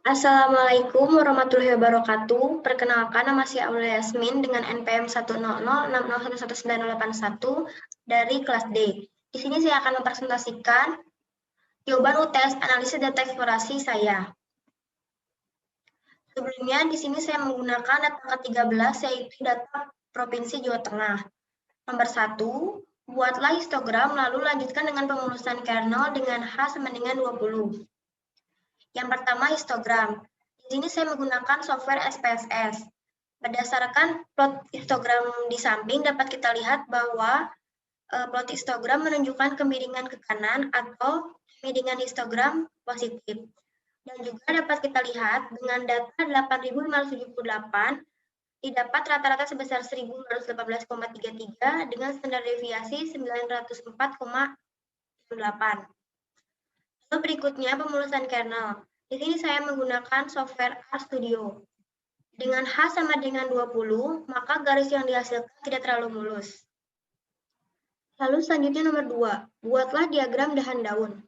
Assalamualaikum warahmatullahi wabarakatuh. Perkenalkan, nama saya Aulia Yasmin dengan NPM 10060611981 dari kelas D. Di sini saya akan mempresentasikan jawaban UTS analisis data eksplorasi saya. Sebelumnya, di sini saya menggunakan data ke-13, yaitu data Provinsi Jawa Tengah. Nomor 1, buatlah histogram lalu lanjutkan dengan pemulusan kernel dengan H sama dengan 20. Yang pertama, histogram. Di sini saya menggunakan software SPSS. Berdasarkan plot histogram di samping, dapat kita lihat bahwa plot histogram menunjukkan kemiringan ke kanan atau kemiringan histogram positif. Dan juga dapat kita lihat dengan data 8.578 didapat rata-rata sebesar 1.218,33 dengan standar deviasi 904,8. Lalu berikutnya pemulusan kernel. Di sini saya menggunakan software RStudio. Dengan H sama dengan 20, maka garis yang dihasilkan tidak terlalu mulus. Lalu selanjutnya nomor 2, buatlah diagram dahan daun.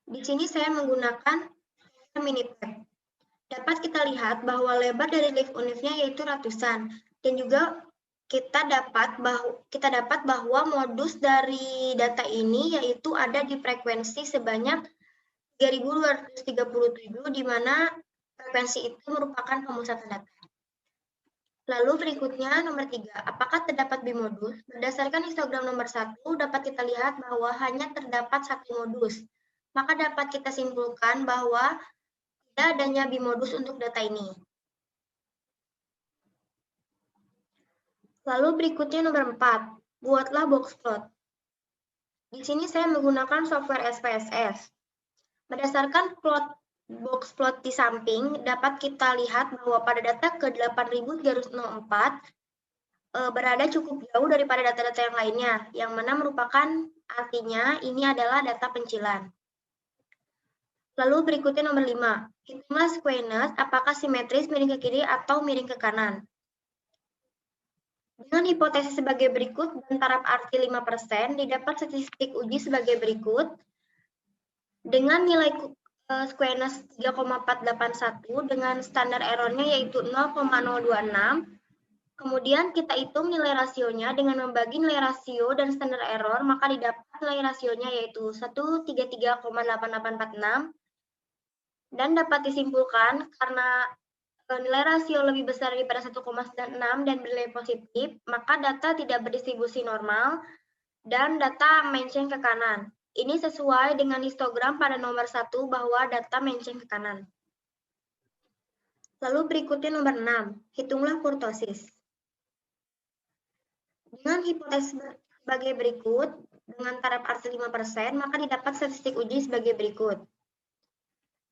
Di sini saya menggunakan Minitab. Dapat kita lihat bahwa lebar dari leaf univnya yaitu ratusan, dan juga kita dapat bahwa modus dari data ini yaitu ada di frekuensi sebanyak 3237, di mana frekuensi itu merupakan pemusatan data. Lalu berikutnya nomor 3, apakah terdapat bimodus? Berdasarkan histogram nomor 1, dapat kita lihat bahwa hanya terdapat satu modus. Maka dapat kita simpulkan bahwa tidak adanya bimodus untuk data ini. Lalu berikutnya nomor 4, buatlah box plot. Di sini saya menggunakan software SPSS. Berdasarkan box plot di samping, dapat kita lihat bahwa pada data ke-8304 berada cukup jauh daripada data-data yang lainnya, yang mana merupakan artinya ini adalah data pencilan. Lalu berikutnya nomor 5, hitunglah squareness apakah simetris miring ke kiri atau miring ke kanan. Dengan hipotesis sebagai berikut dan taraf arti 5%, didapat statistik uji sebagai berikut. Dengan nilai squareness 3,481 dengan standar errornya yaitu 0,026, kemudian kita hitung nilai rasionya dengan membagi nilai rasio dan standar error, maka didapat nilai rasionya yaitu 133,8846, dan dapat disimpulkan karena nilai rasio lebih besar daripada 1,96 dan bernilai positif, maka data tidak berdistribusi normal dan data melenceng ke kanan. Ini sesuai dengan histogram pada nomor 1 bahwa data melenceng ke kanan. Lalu berikutnya nomor 6, hitunglah kurtosis. Dengan hipotesis sebagai berikut, dengan taraf arti 5%, maka didapat statistik uji sebagai berikut.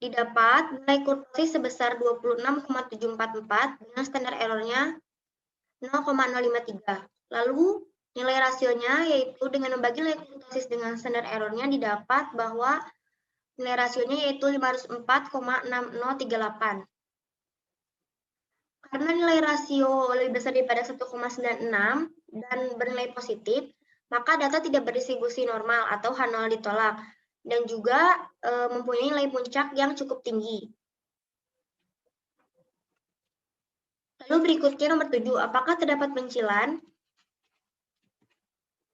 Didapat nilai kurtosis sebesar 26,744 dengan standar errornya 0,053. Lalu nilai rasionya yaitu dengan membagi nilai kurtosis dengan standar errornya didapat bahwa nilai rasionya yaitu 504,6038. Karena nilai rasio lebih besar daripada 1,96 dan bernilai positif, maka data tidak berdistribusi normal atau H0 ditolak, dan juga mempunyai nilai puncak yang cukup tinggi. Lalu berikutnya nomor 7, apakah terdapat pencilan?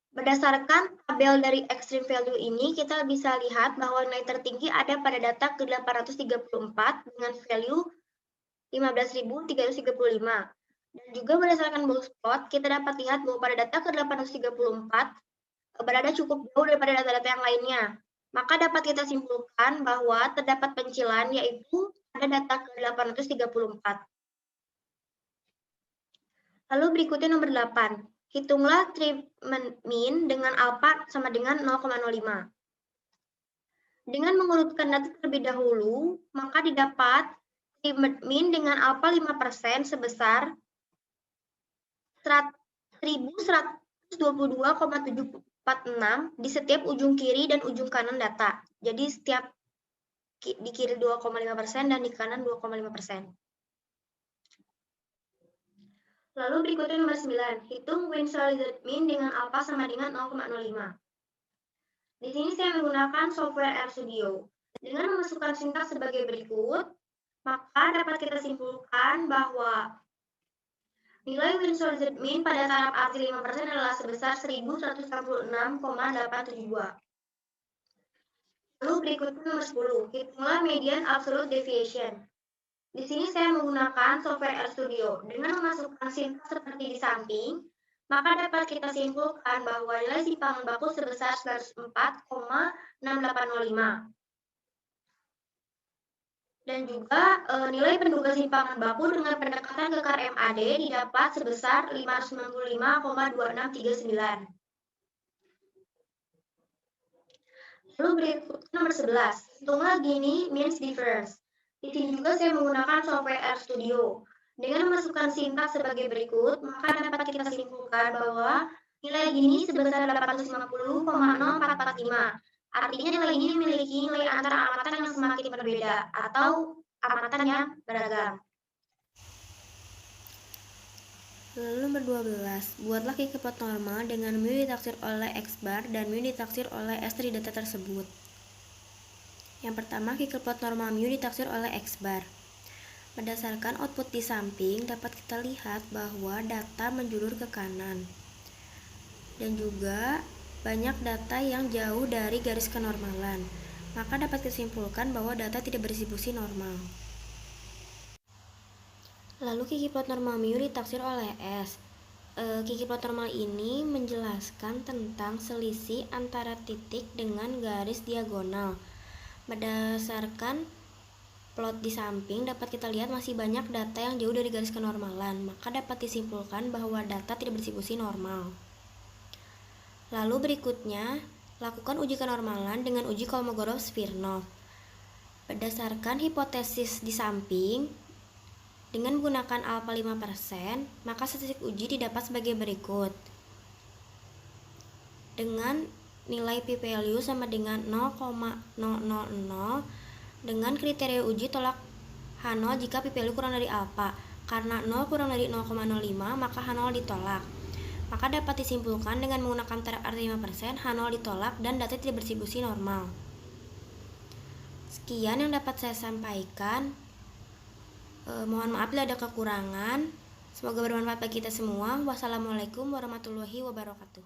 Berdasarkan tabel dari extreme value ini, kita bisa lihat bahwa nilai tertinggi ada pada data ke-834 dengan value 15.335. Dan juga berdasarkan box plot, kita dapat lihat bahwa pada data ke-834 berada cukup jauh daripada data-data yang lainnya. Maka dapat kita simpulkan bahwa terdapat pencilan, yaitu pada data ke-834. Lalu berikutnya nomor 8. Hitunglah treatment mean dengan alpha sama dengan 0,05. Dengan mengurutkan data terlebih dahulu, maka didapat treatment mean dengan alpha 5% sebesar 1122,746 di setiap ujung kiri dan ujung kanan data. Jadi setiap di kiri 2,5% dan di kanan 2,5%. Lalu berikutnya nomor 9, hitung Win-Solid Mean dengan alpha sama dengan 0,05. Di sini saya menggunakan software RStudio. Dengan memasukkan sintaks sebagai berikut, maka dapat kita simpulkan bahwa nilai Windsor Z-min pada taraf arti 5% adalah sebesar 1166,872. Lalu berikutnya nomor 10, hitunglah median absolute deviation. Di sini saya menggunakan software RStudio. Dengan memasukkan sintaks seperti di samping, maka dapat kita simpulkan bahwa nilai simpangan baku sebesar 904,6805. Dan juga nilai penduga simpangan baku dengan pendekatan ke KAR MAD didapat sebesar 595,2639. Lalu berikut nomor 11, hitunglah Gini means difference. Di sini juga saya menggunakan software RStudio. Dengan memasukkan sintaks sebagai berikut, maka dapat kita simpulkan bahwa nilai Gini sebesar 850,0445. Artinya nilai ini memiliki nilai antara amatan yang semakin berbeda atau amatan yang beragam. Lalu nomor 12, buatlah kiki plot normal dengan mu ditaksir oleh X bar dan mu ditaksir oleh S dari data tersebut. Yang pertama, kiki plot normal mu ditaksir oleh X bar. Berdasarkan output di samping, dapat kita lihat bahwa data menjulur ke kanan. Dan juga banyak data yang jauh dari garis kenormalan. Maka dapat disimpulkan bahwa data tidak berdistribusi normal. Lalu kiki plot normal mu ditaksir oleh S. Kiki plot normal ini menjelaskan tentang selisih antara titik dengan garis diagonal. Berdasarkan plot di samping dapat kita lihat masih banyak data yang jauh dari garis kenormalan, maka dapat disimpulkan bahwa data tidak berdistribusi normal. Lalu berikutnya, lakukan uji kenormalan dengan uji Kolmogorov-Smirnov. Berdasarkan hipotesis di samping, dengan menggunakan alfa 5%, maka statistik uji didapat sebagai berikut. Dengan nilai p-value sama dengan 0,000, dengan kriteria uji tolak H0 jika p-value kurang dari alfa. Karena 0 kurang dari 0,05, maka H0 ditolak. Maka dapat disimpulkan dengan menggunakan taraf arti 5%, H0 ditolak dan data tidak berdistribusi normal. Sekian yang dapat saya sampaikan. Mohon maaf bila ada kekurangan. Semoga bermanfaat bagi kita semua. Wassalamualaikum warahmatullahi wabarakatuh.